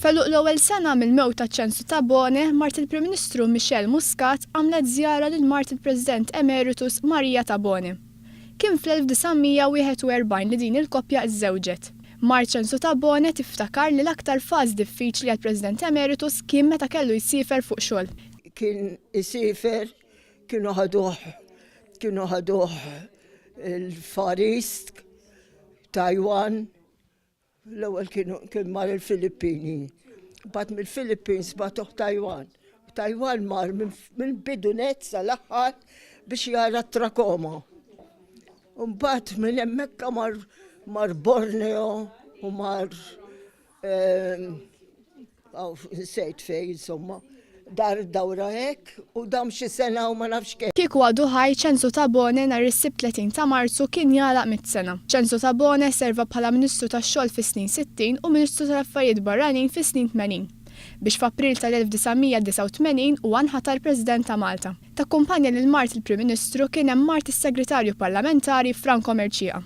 Feluq l-ewwel sena mill-mewt ta' Censu Tabone, Mart il-Prim Ministru Michelle Muscat għamlet żjara lil Mart il-President Emeritus Tabone. Kien fl-1941 li din il-koppja żżewġet. Mart Censu Tabone tiftakar li l-aktar faż diffiċli għall-President Emeritus kien meta kellu jsifer fuq xogħol. Kien isifer, kienu ħaduh il-Far East, Taiwan, l-ewwel kien mar il-Filippini. Bad mill-Philippines batuh Taiwan. Taiwan mar minn bidunet sal-aħħar biex jara t-trakoma. Mbagħad minn hemmhekk mar Borneo u mar nsejt fejn insomma. Dar dawra hekk u dam xi sena u ma nafx kif. Kieku għadu ħaj Censu Tabone nhar is-Sibt 30 ta' Marzu kien jagħlaq mit-sena. Censu Tabone serva bħala Ministru tax-xogħol fis-snin 60 u Ministru tal-Affarijiet Barranin fis-snin 80. Biex f'April tal-1989 huwa nħatar President ta' Malta. Takkumpanja lil Mart il-Prim Ministru kien hemm Mart is-Segretarju Parlamentari Franco Merċija.